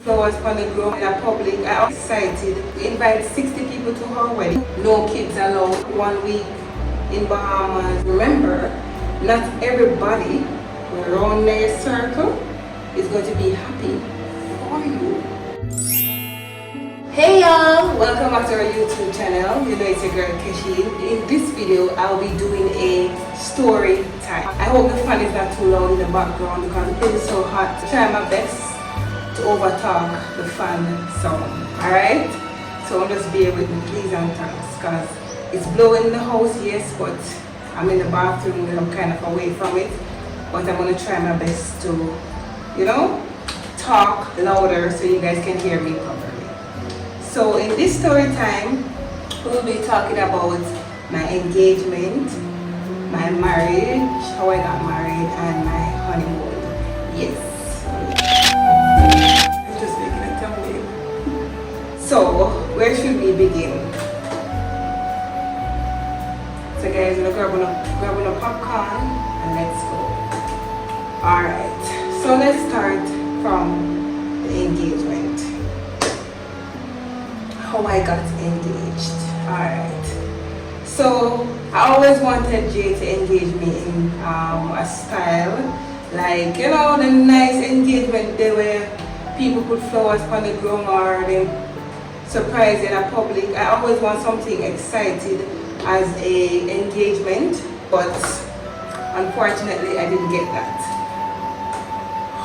Flowers on the ground in a public. I'm excited. We invite 60 people to our wedding. No kids allowed. 1 week in Bahamas. Remember, not everybody around their circle is going to be happy for you. Hey y'all! Welcome back to our YouTube channel. You know it's your girl Keshi. In this video, I'll be doing a story time. I hope the fan is not too loud in the background because the place is so hot. Try my best to overtalk the fan sound. Alright? So just bear with me, please and thanks, because it's blowing in the house, yes, but I'm in the bathroom and I'm kind of away from it. But I'm going to try my best to, you know, talk louder so you guys can hear me properly. So in this story time, we'll be talking about my engagement, my marriage, how I got married, and my honeymoon. Yes. So, where should we begin? So guys, we're grabbing a popcorn and let's go. Alright, so let's start from the engagement. How I got engaged. Alright. So, I always wanted Jay to engage me in a style. Like, you know, the nice engagement day where people put flowers on the ground or they surprise in a public. I always want something excited as a engagement, but unfortunately I didn't get that.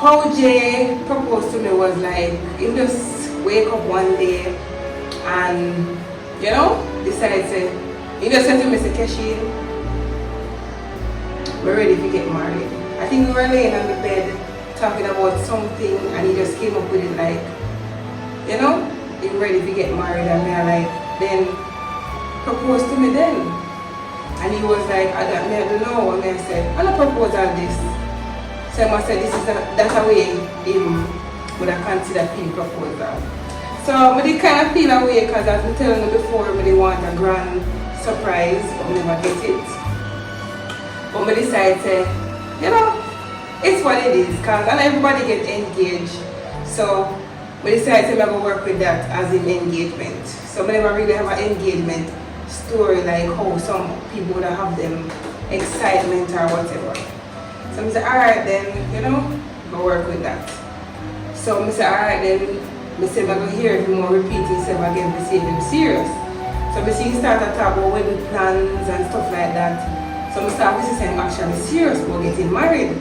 How Jay proposed to me was like, he just wake up one day and, you know, decide to, he just said to me, Keshi, we're ready to get married. I think we were laying on the bed talking about something and he just came up with it like, you know, you're ready to get married, and I like then proposed to me then. And he was like, I don't know, and I said, I'm not propose all this. So I said that's a way him would have considered being proposal. So I did kind of feel a way because as I was telling you before, I didn't want a grand surprise, but I never get it. But I decided to, you know, it's what it is, because not everybody get engaged. So we decided to never work with that as an engagement. So we never really have an engagement story like how some people would have them excitement or whatever. So I said, alright then, you know, go work with that. So I said, alright then, I said, I'm going to hear if you more repeat himself again to see him serious. So I see him start to talk about wedding plans and stuff like that. So I start to say I'm actually serious about getting married.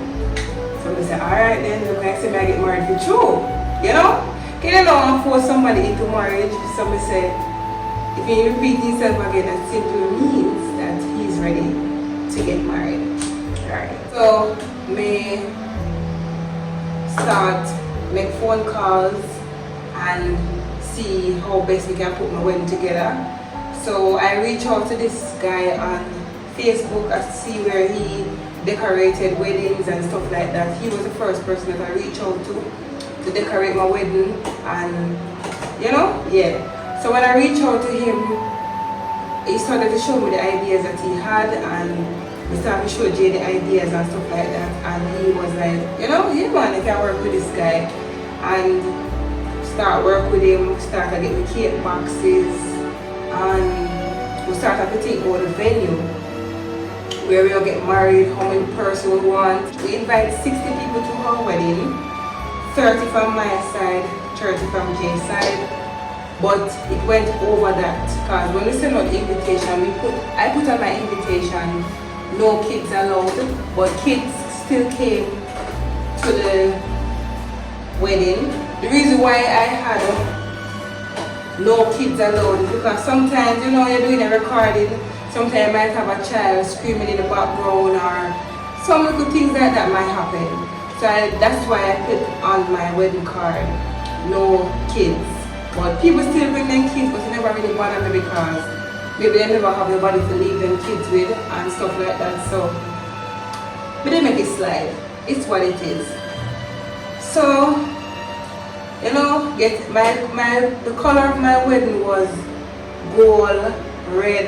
So I said, alright then, look like I get married for true, you know? You don't want to force somebody into marriage. Somebody said, if he repeats himself again, that simply means that he's ready to get married. Alright. So, me start make phone calls and see how best we can put my wedding together. So I reach out to this guy on Facebook and see where he decorated weddings and stuff like that. He was the first person that I reached out to decorate my wedding, and you know, yeah. So when I reached out to him, he started to show me the ideas that he had, and we started to show Jay the ideas and stuff like that, and he was like, you know, yeah man, I can work with this guy, and start work with him, start to get the cake boxes, and we started to think about the venue, where we'll get married, how many persons we want. We invite 60 people to our wedding. 30 from my side, 30 from Jay's side, but it went over that because when we send out the invitation, I put on my invitation, no kids allowed, but kids still came to the wedding. The reason why I had no kids allowed is because sometimes, you know, you're doing a recording, sometimes you might have a child screaming in the background or some little things like that might happen. So that's why I put on my wedding card, no kids. But people still bring them kids, but it never really bother me because maybe they never have nobody to leave them kids with and stuff like that. So, but they make it slide. It's what it is. So, you know, the color of my wedding was gold, red,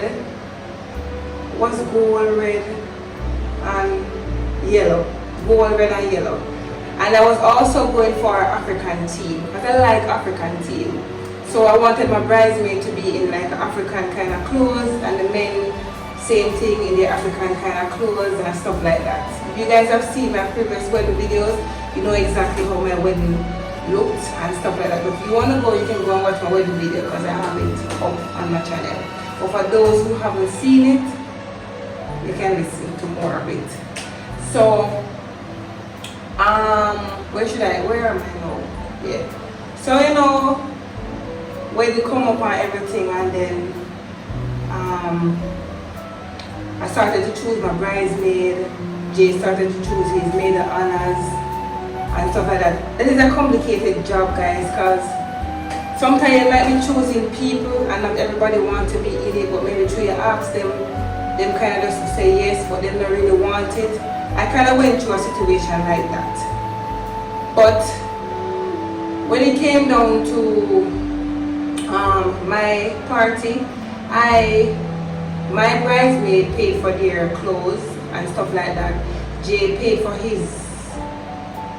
and yellow. Gold, red and yellow. And I was also going for an African theme, because I like African theme. So I wanted my bridesmaid to be in like African kind of clothes, and the men same thing in their African kind of clothes and stuff like that. If you guys have seen my previous wedding videos, you know exactly how my wedding looked and stuff like that. But if you want to go, you can go and watch my wedding video because I have it up on my channel. But for those who haven't seen it, you can listen to more of it. So where am I now? Yeah. So you know, when they come up on everything, and then I started to choose my bridesmaid. Jay started to choose his maid of honors and stuff like that. That is a complicated job, guys, because sometimes you might be choosing people and not everybody wants to be in it, but maybe through you ask them kind of just say yes, but they don't really want it. I kind of went through a situation like that. But when it came down to my party, my bridesmaid paid for their clothes and stuff like that. Jay paid for his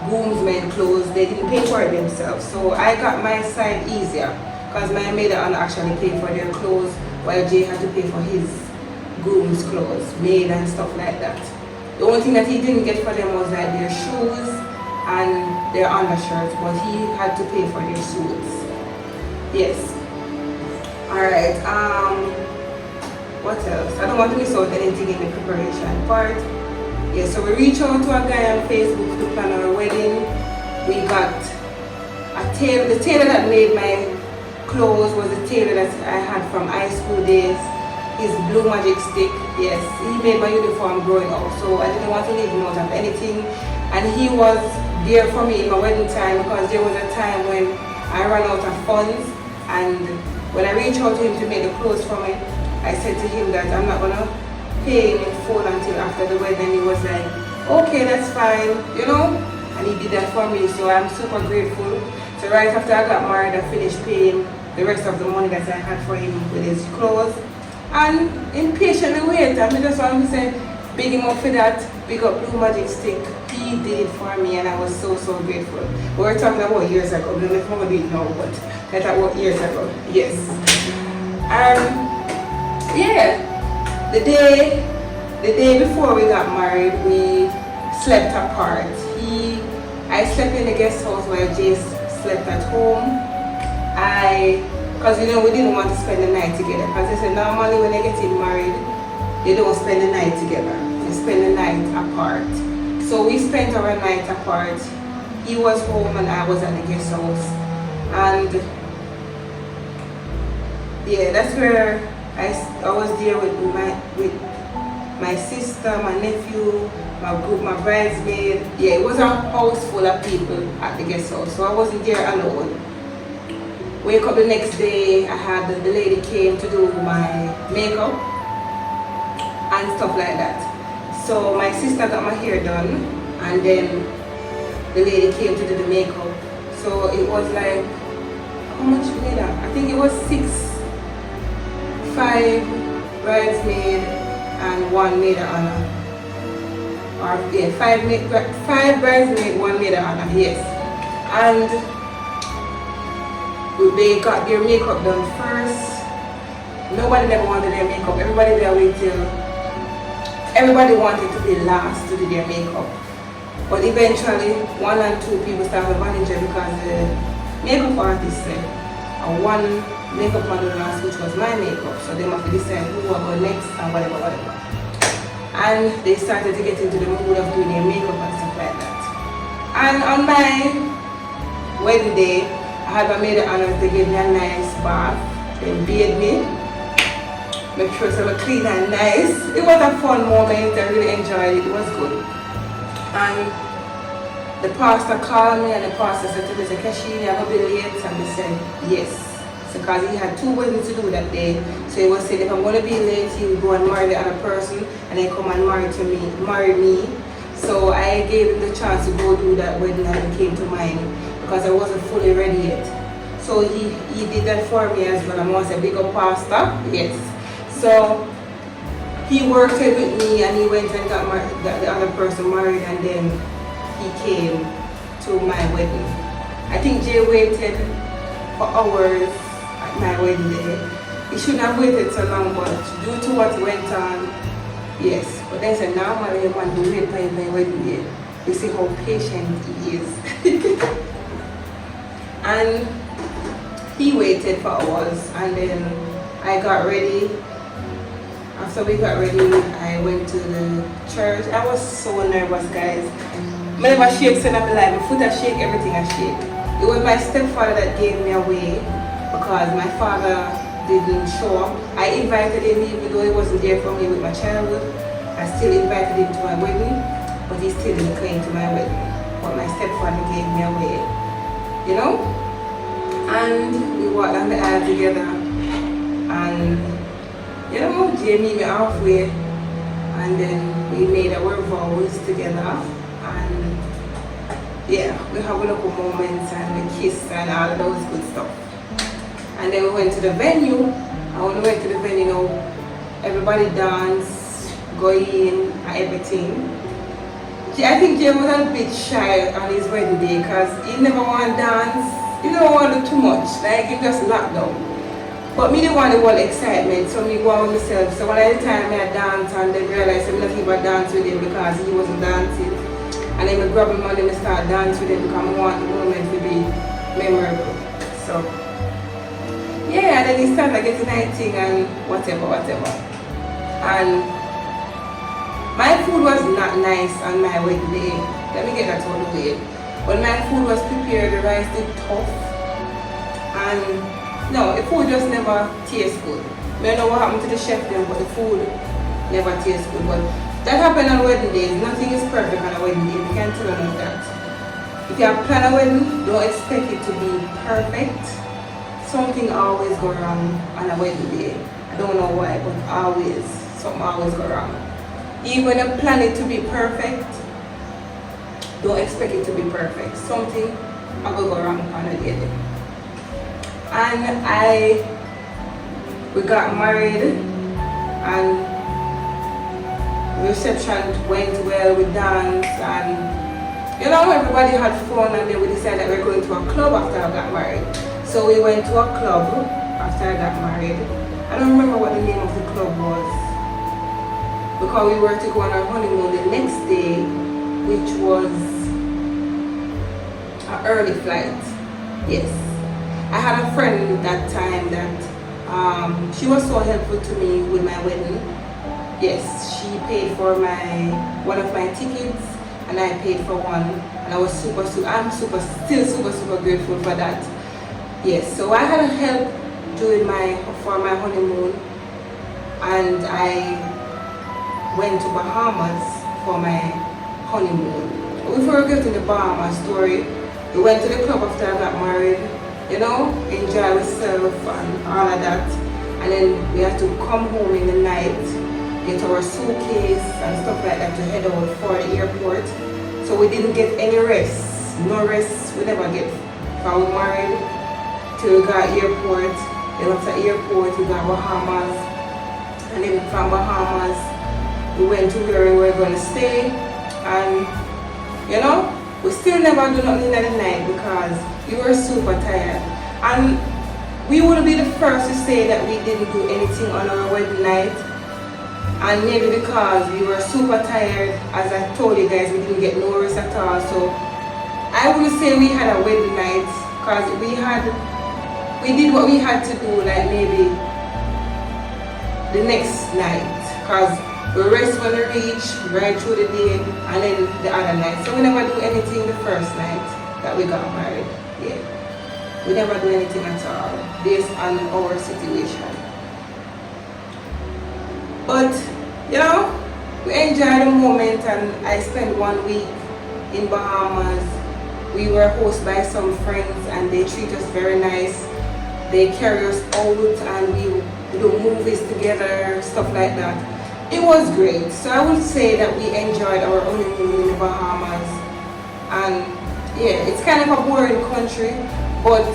groomsmen clothes. They didn't pay for it themselves. So I got my side easier because my maid and actually paid for their clothes while Jay had to pay for his groom's clothes, maid and stuff like that. The only thing that he didn't get for them was like their shoes and their undershirts, but he had to pay for their suits. Yes. Alright, what else? I don't want to miss out anything in the preparation part. Yeah, so we reached out to a guy on Facebook to plan our wedding. We got a tailor. The tailor that made my clothes was the tailor that I had from high school days. His blue magic stick, yes, he made my uniform growing up, so I didn't want to leave him out of anything. And he was there for me in my wedding time, because there was a time when I ran out of funds, and when I reached out to him to make the clothes for me, I said to him that I'm not gonna pay him in full until after the wedding. He was like, okay, that's fine, you know, and he did that for me, so I'm super grateful. So right after I got married, I finished paying the rest of the money that I had for him with his clothes. And impatiently wait, and I just want to say big him up for that. Big up Blue Magic Stick. He did it for me, and I was so grateful. We were talking about years ago. We don't know if I'm going to do it now, but that's about years ago. Yes. Yeah, the day before we got married, we slept apart. I slept in the guest house while Jay slept at home. Because you know, we didn't want to spend the night together, because they said normally when they get married, they don't spend the night together, they spend the night apart. So we spent our night apart. He was home and I was at the guest house, and yeah, that's where I was there with my sister, my nephew, my bridesmaid. Yeah, it was a house full of people at the guest house, so I wasn't there alone. Wake up the next day, I had the lady came to do my makeup and stuff like that. So my sister got my hair done, and then the lady came to do the makeup. So it was like, how much later? I think it was 5 bridesmaid and 1 maid of honor. Or yeah, 5 bridesmaid, 1 maid of honor, yes. And they got their makeup done first. Nobody never wanted their makeup. Everybody there waited till everybody wanted to be last to do their makeup. But eventually 1 and 2 people started volunteering, because the makeup artist said one makeup model last, which was my makeup. So they must decide who will go next and whatever. And they started to get into the mood of doing their makeup and stuff like that. And on my wedding day, I had my maid of honors. They gave me a nice bath. They bathed me. Make sure I was clean and nice. It was a fun moment. I really enjoyed it. It was good. And the pastor called me, and the pastor said to me, Kashini, I'm going to be late. And I said, yes. So because he had 2 weddings to do that day. So he was saying, if I'm going to be late, he would go and marry the other person, and then come and marry me. So I gave him the chance to go do that wedding, and it came to mine, because I wasn't fully ready yet. So he did that for me as well. I want to say big up pastor, yes. So he worked with me, and he went and got the other person married, and then he came to my wedding. I think Jay waited for hours at my wedding day. He shouldn't have waited so long, but due to what went on, yes. But then said, normally you want to wait for my wedding day. You see how patient he is. And he waited for hours, and then I got ready. After we got ready, I went to the church. I was so nervous, guys. I never shake so in my life. My foot I shake, everything I shake. It was my stepfather that gave me away because my father didn't show up. I invited him even though he wasn't there for me with my childhood. I still invited him to my wedding, but he still didn't come to my wedding. But my stepfather gave me away, you know? And we walked down the aisle together, and you know, Jay meet me halfway, and then we made our vows together, and yeah, we have a little moments and we kissed and all of those good stuff. And then we went to the venue, and when we went to the venue, you know, everybody danced, go in, and everything. I think Jay was a bit shy on his wedding day because he never want to dance. You don't want to do too much, like he just locked down. But me didn't want the whole excitement, so me go on with myself. So when I time I dance and then realized I'm not even dance with him because he wasn't dancing. And then I grab him and then I start dancing with him because I want the moment to be memorable. So yeah, and then he started getting nighting and whatever. And my food was not nice on my wedding day. Let me get that out of the way. When my food was prepared, the rice did tough, and no, the food just never tastes good. I don't know what happened to the chef then, but the food never tastes good. But that happened on wedding days. Nothing is perfect on a wedding day. You can't tell them that. If you have planned a wedding, don't expect it to be perfect. Something always go wrong on a wedding day. I don't know why, but always, something always go wrong. Even when you plan it to be perfect, don't expect it to be perfect. Something will go wrong on a day. And we got married, and reception went well, we danced, and you know, everybody had fun, and then we decided that we were going to a club after I got married. So we went to a club after I got married. I don't remember what the name of the club was, because we were to go on our honeymoon the next day, which was an early flight. Yes. I had a friend that time that she was so helpful to me with my wedding. Yes, she paid for one of my tickets, and I paid for one, and I was I'm still super grateful for that. Yes, so I had help for my honeymoon, and I went to Bahamas for my honeymoon. Before we get to the Bahamas story, we went to the club after I got married, you know, enjoy ourselves and all of that. And then we had to come home in the night, get our suitcase and stuff like that to head out for the airport. So we didn't get any rest. No rest we never get. Because we married till we got airport. Then after airport we got Bahamas. And then from Bahamas we went to where we were going to stay. And you know, we still never do nothing in the night because we were super tired. And we would be the first to say that we didn't do anything on our wedding night. And maybe because we were super tired, as I told you guys, we didn't get no rest at all. So I would say we had a wedding night because we did what we had to do, like maybe the next night. Because we rest when we reach, right through the day, and then the other night. So we never do anything the first night that we got married. Yeah. We never do anything at all, based on our situation. But, you know, we enjoyed the moment, and I spent 1 week in Bahamas. We were hosted by some friends, and they treat us very nice. They carry us out, and we do movies together, stuff like that. It was great. So I would say that we enjoyed our honeymoon in the Bahamas. And yeah, it's kind of a boring country, but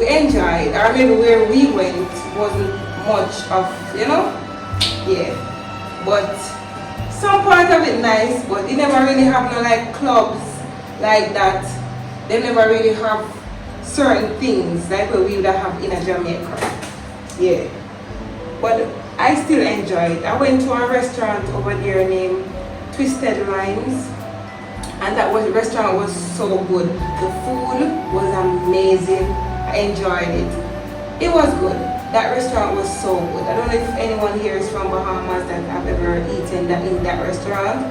we enjoyed. Or maybe where we went wasn't much of, you know? Yeah. But some part of it nice, but they never really have no like clubs like that. They never really have certain things like what we would have in a Jamaica. Yeah. But I still enjoy it. I went to a restaurant over there named Twisted Lines, and the restaurant was so good. The food was amazing. I enjoyed it. It was good. That restaurant was so good. I don't know if anyone here is from Bahamas that have ever eaten in that restaurant,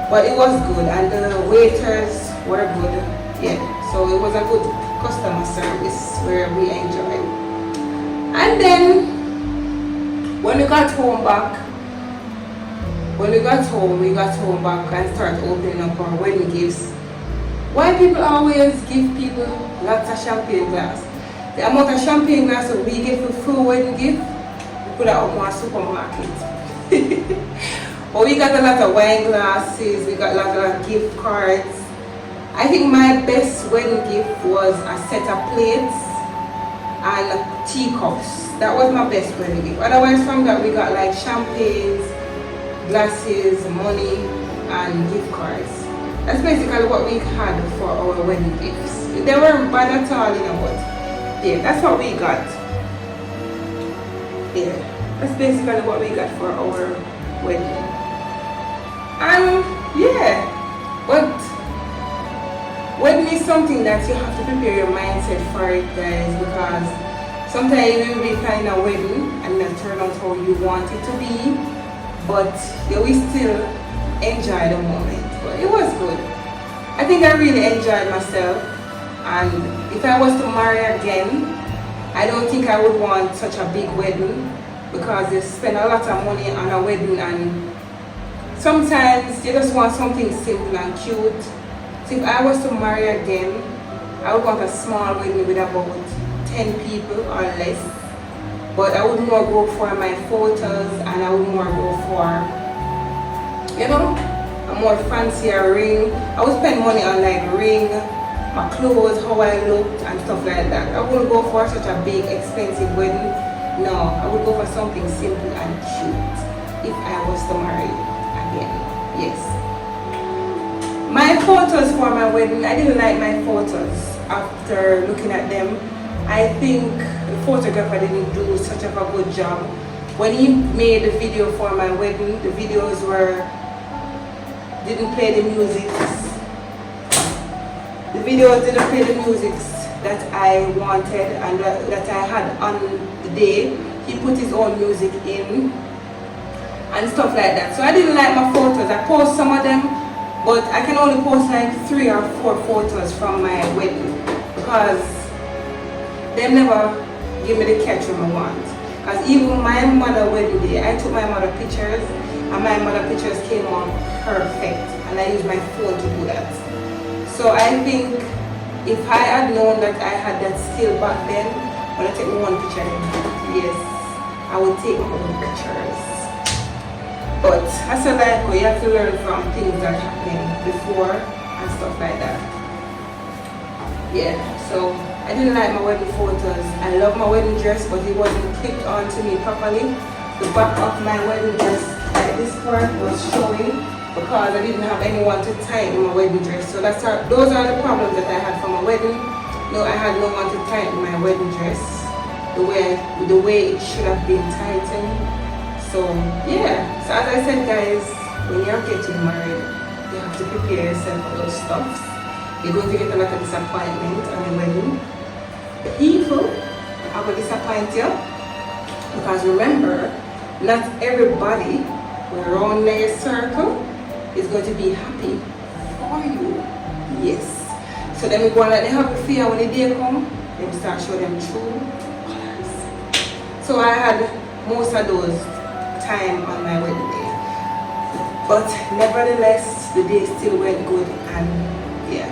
but it was good, and the waiters were good. Yeah, so it was a good customer service where we enjoyed. And then when we got home back, we got home back and started opening up our wedding gifts. Why people always give people lots of champagne glass? The amount of champagne glass that we give for full wedding gift, we put that up in our supermarket. But we got a lot of wine glasses, we got a lot of gift cards. I think my best wedding gift was a set of plates and teacups. That was my best wedding gift. Otherwise from that we got like champagnes, glasses, money, and gift cards. That's basically what we had for our wedding gifts. They weren't bad at all, but yeah, that's what we got. Yeah, that's basically what we got for our wedding. And yeah, but wedding is something that you have to prepare your mindset for it, guys, because sometimes you will be planning a wedding and it'll turn out how you want it to be, but you will still enjoy the moment. But it was good. I think I really enjoyed myself, and if I was to marry again, I don't think I would want such a big wedding, because you spend a lot of money on a wedding and sometimes you just want something simple and cute. So if I was to marry again, I would want a small wedding with about 10 people or less. But I would more go for my photos, and I would more go for, a more fancier ring. I would spend money on like ring, my clothes, how I looked and stuff like that. I wouldn't go for such a big expensive wedding. No, I would go for something simple and cute if I was to marry again. Yes. My photos for my wedding, I didn't like my photos after looking at them. I think the photographer didn't do such of a good job. When he made the video for my wedding, the videos didn't play the music. The videos didn't play the music that I wanted and that I had on the day. He put his own music in and stuff like that. So I didn't like my photos. I post some of them, but I can only post like 3 or 4 photos from my wedding, because they never give me the catch I want. Because even my mother wedding day, I took my mother pictures, and my mother pictures came out perfect, and I used my phone to do that. So I think if I had known that I had that skill back then, when I take one picture, yes, I would take my own pictures. But as a life, you have to learn from things that happened before and stuff like that. Yeah, so I didn't like my wedding photos. I love my wedding dress, but it wasn't clipped onto me properly. The back of my wedding dress, like this part, was showing because I didn't have anyone to tighten my wedding dress. So those are the problems that I had for my wedding. No, I had no one to tighten my wedding dress the way it should have been tightened. So yeah, so as I said, guys, when you're getting married, you have to prepare yourself for those stuffs. You're going to get a lot of disappointment on your wedding. People are going to disappoint you, because remember, not everybody around your circle is going to be happy for you. Yes. So then we go and let them have a fear when the day come, then we start showing them true colors. So I had most of those time on my wedding day. But nevertheless, the day still went good, and yeah.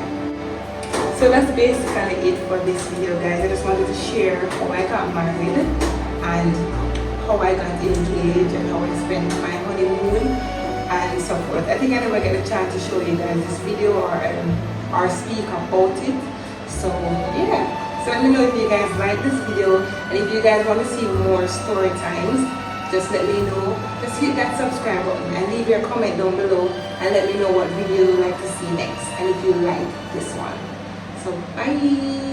So that's basically it for this video, guys. I just wanted to share how I got married and how I got engaged and how I spent my honeymoon and so forth. I think I never get a chance to show you guys this video or speak about it. So yeah, so let me know if you guys like this video, and if you guys want to see more story times, just let me know. Just hit that subscribe button and leave your comment down below and let me know what video you'd like to see next and if you like this one. So bye.